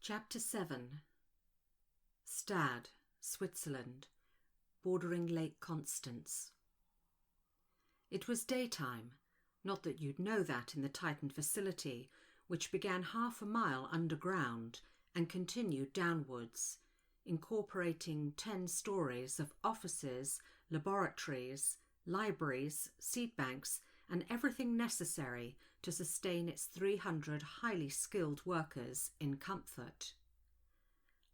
Chapter 7. Stad, Switzerland, bordering Lake Constance. It was daytime, not that you'd know that in the Titan facility, which began half a mile underground and continued downwards, incorporating 10 stories of offices, laboratories, libraries, seed banks, and everything necessary to sustain its 300 highly skilled workers in comfort.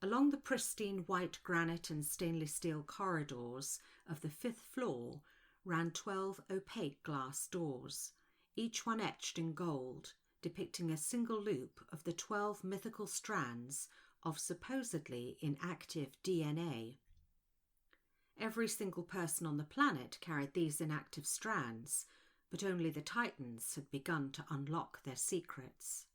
Along the pristine white granite and stainless steel corridors of the 5th floor ran 12 opaque glass doors, each one etched in gold, depicting a single loop of the 12 mythical strands of supposedly inactive DNA. Every single person on the planet carried these inactive strands, but only the Titans had begun to unlock their secrets.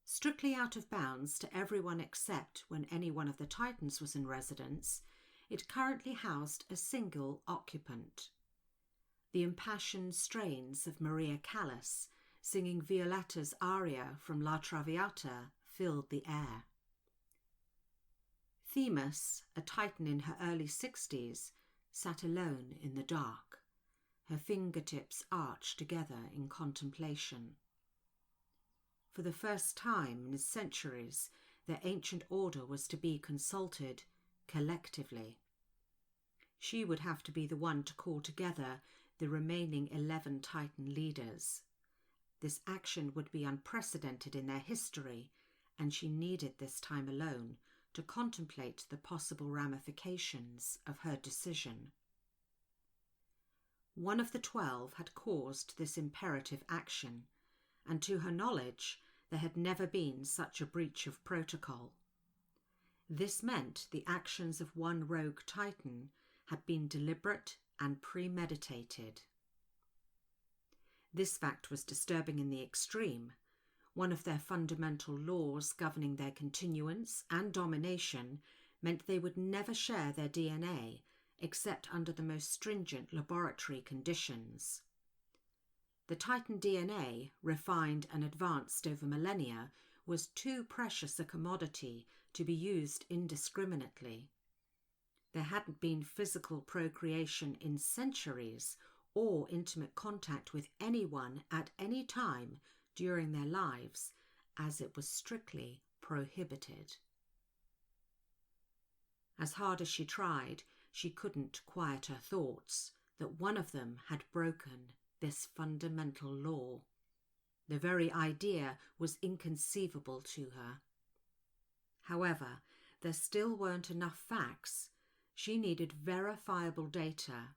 Strictly out of bounds to everyone except when any one of the Titans was in residence, it currently housed a single occupant. The impassioned strains of Maria Callas, singing Violetta's aria from La Traviata, filled the air. Themis, a Titan in her early 60s, sat alone in the dark, her fingertips arched together in contemplation. For the first time in centuries, their ancient order was to be consulted collectively. She would have to be the one to call together the remaining 11 Titan leaders. This action would be unprecedented in their history, and she needed this time alone to contemplate the possible ramifications of her decision. One of the 12 had caused this imperative action, and to her knowledge, there had never been such a breach of protocol. This meant the actions of one rogue Titan had been deliberate and premeditated. This fact was disturbing in the extreme. One of their fundamental laws governing their continuance and domination meant they would never share their DNA except under the most stringent laboratory conditions. The Titan DNA, refined and advanced over millennia, was too precious a commodity to be used indiscriminately. There hadn't been physical procreation in centuries or intimate contact with anyone at any time during their lives, as it was strictly prohibited. As hard as she tried, she couldn't quiet her thoughts that one of them had broken this fundamental law. The very idea was inconceivable to her. However, there still weren't enough facts. She needed verifiable data,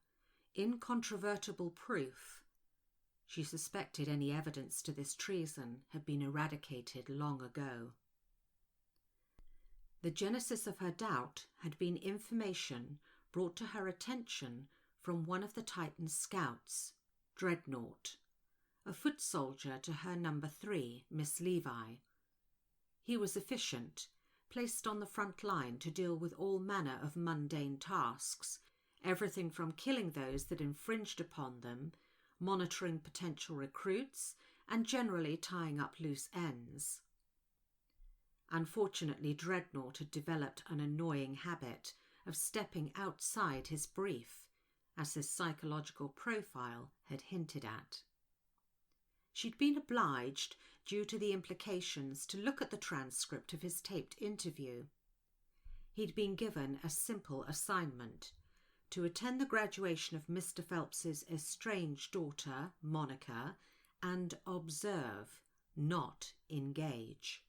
incontrovertible proof. She suspected any evidence to this treason had been eradicated long ago. The genesis of her doubt had been information brought to her attention from one of the Titan's scouts, Dreadnought, a foot soldier to her number 3, Miss Levi. He was efficient, placed on the front line to deal with all manner of mundane tasks, everything from killing those that infringed upon them, monitoring potential recruits, and generally tying up loose ends. Unfortunately, Dreadnought had developed an annoying habit of stepping outside his brief, as his psychological profile had hinted at. She'd been obliged, due to the implications, to look at the transcript of his taped interview. He'd been given a simple assignment: to attend the graduation of Mr. Phelps's estranged daughter, Monica, and observe, not engage.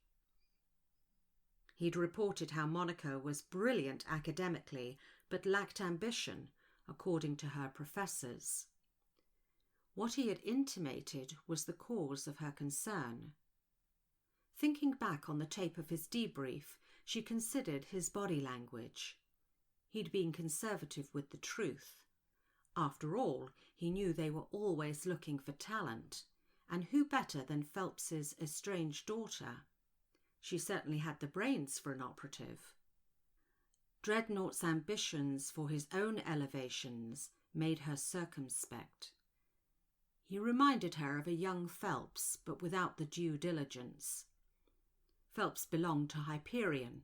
He'd reported how Monica was brilliant academically, but lacked ambition, according to her professors. What he had intimated was the cause of her concern. Thinking back on the tape of his debrief, she considered his body language. He'd been conservative with the truth. After all, he knew they were always looking for talent, and who better than Phelps's estranged daughter? She certainly had the brains for an operative. Dreadnought's ambitions for his own elevations made her circumspect. He reminded her of a young Phelps, but without the due diligence. Phelps belonged to Hyperion.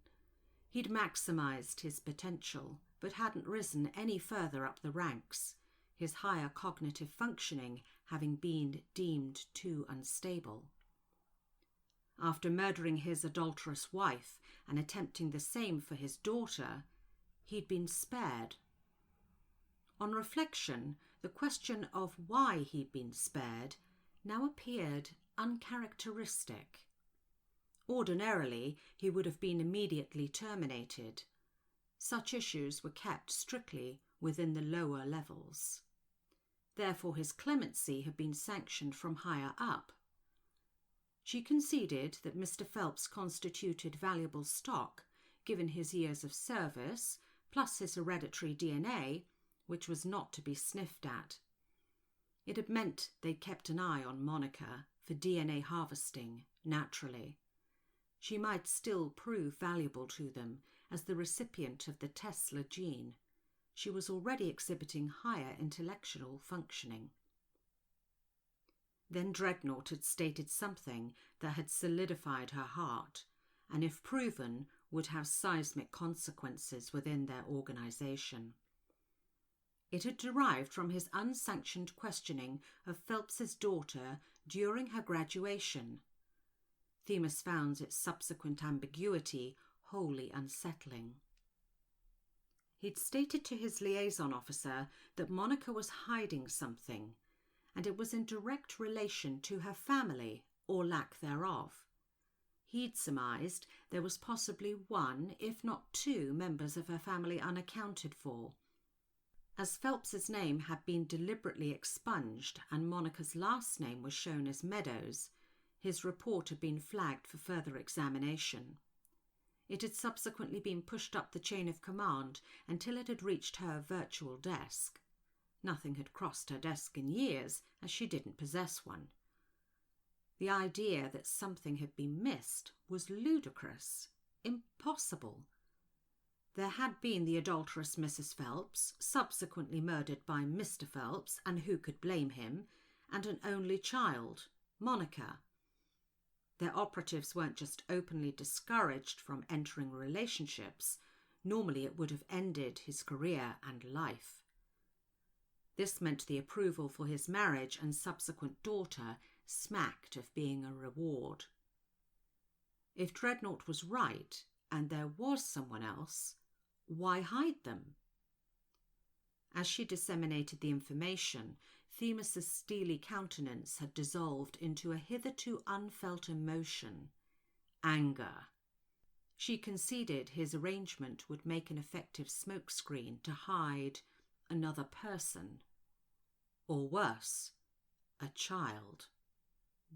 He'd maximised his potential, but hadn't risen any further up the ranks, his higher cognitive functioning having been deemed too unstable. After murdering his adulterous wife and attempting the same for his daughter, he'd been spared. On reflection, the question of why he'd been spared now appeared uncharacteristic. Ordinarily, he would have been immediately terminated. Such issues were kept strictly within the lower levels. Therefore, his clemency had been sanctioned from higher up. She conceded that Mr. Phelps constituted valuable stock, given his years of service, plus his hereditary DNA, which was not to be sniffed at. It had meant they'd kept an eye on Monica for DNA harvesting, naturally. She might still prove valuable to them as the recipient of the Tesla gene. She was already exhibiting higher intellectual functioning. Then Dreadnought had stated something that had solidified her heart, and if proven, would have seismic consequences within their organisation. It had derived from his unsanctioned questioning of Phelps's daughter during her graduation. Themis found its subsequent ambiguity wholly unsettling. He'd stated to his liaison officer that Monica was hiding something, and it was in direct relation to her family, or lack thereof. He'd surmised there was possibly one, if not two, members of her family unaccounted for. As Phelps's name had been deliberately expunged and Monica's last name was shown as Meadows, his report had been flagged for further examination. It had subsequently been pushed up the chain of command until it had reached her virtual desk. Nothing had crossed her desk in years, as she didn't possess one. The idea that something had been missed was ludicrous, impossible. There had been the adulterous Mrs. Phelps, subsequently murdered by Mr. Phelps, and who could blame him, and an only child, Monica. Their operatives weren't just openly discouraged from entering relationships. Normally it would have ended his career and life. This meant the approval for his marriage and subsequent daughter smacked of being a reward. If Dreadnought was right, and there was someone else, why hide them? As she disseminated the information, Themis's steely countenance had dissolved into a hitherto unfelt emotion, anger. She conceded his arrangement would make an effective smokescreen to hide another person. Or worse, a child.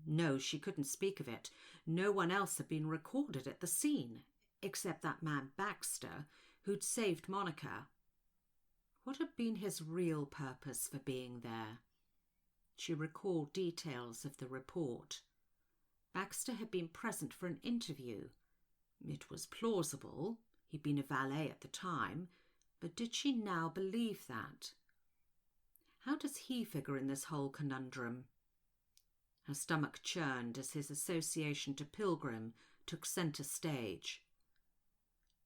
No, she couldn't speak of it. No one else had been recorded at the scene, except that man Baxter, who'd saved Monica. What had been his real purpose for being there? She recalled details of the report. Baxter had been present for an interview. It was plausible. He'd been a valet at the time. But did she now believe that? How does he figure in this whole conundrum? Her stomach churned as his association to Pilgrim took centre stage.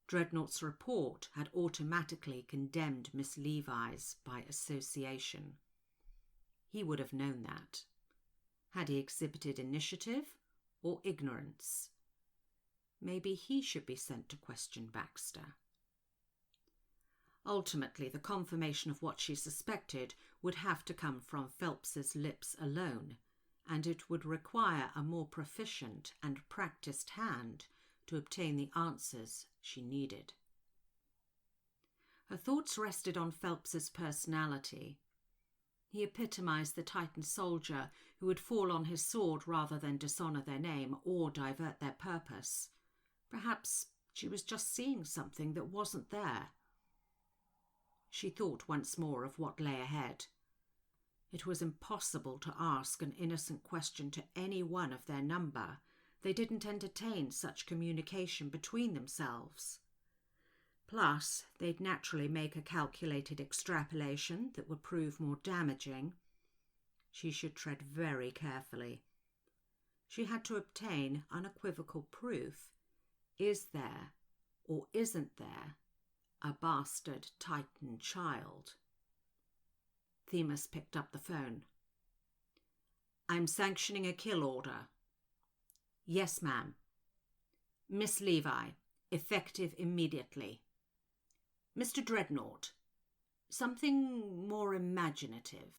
Dreadnought's report had automatically condemned Miss Levi's by association. He would have known that. Had he exhibited initiative or ignorance? Maybe he should be sent to question Baxter. Ultimately, the confirmation of what she suspected would have to come from Phelps's lips alone, and it would require a more proficient and practiced hand to obtain the answers she needed. Her thoughts rested on Phelps's personality. He epitomized the Titan soldier who would fall on his sword rather than dishonour their name or divert their purpose. Perhaps she was just seeing something that wasn't there. She thought once more of what lay ahead. It was impossible to ask an innocent question to any one of their number. They didn't entertain such communication between themselves. Plus, they'd naturally make a calculated extrapolation that would prove more damaging. She should tread very carefully. She had to obtain unequivocal proof Is there, or isn't there, a bastard Titan child? Themis picked up the phone. I'm sanctioning a kill order. Yes, ma'am. Miss Levi, effective immediately. Mr. Dreadnought, something more imaginative.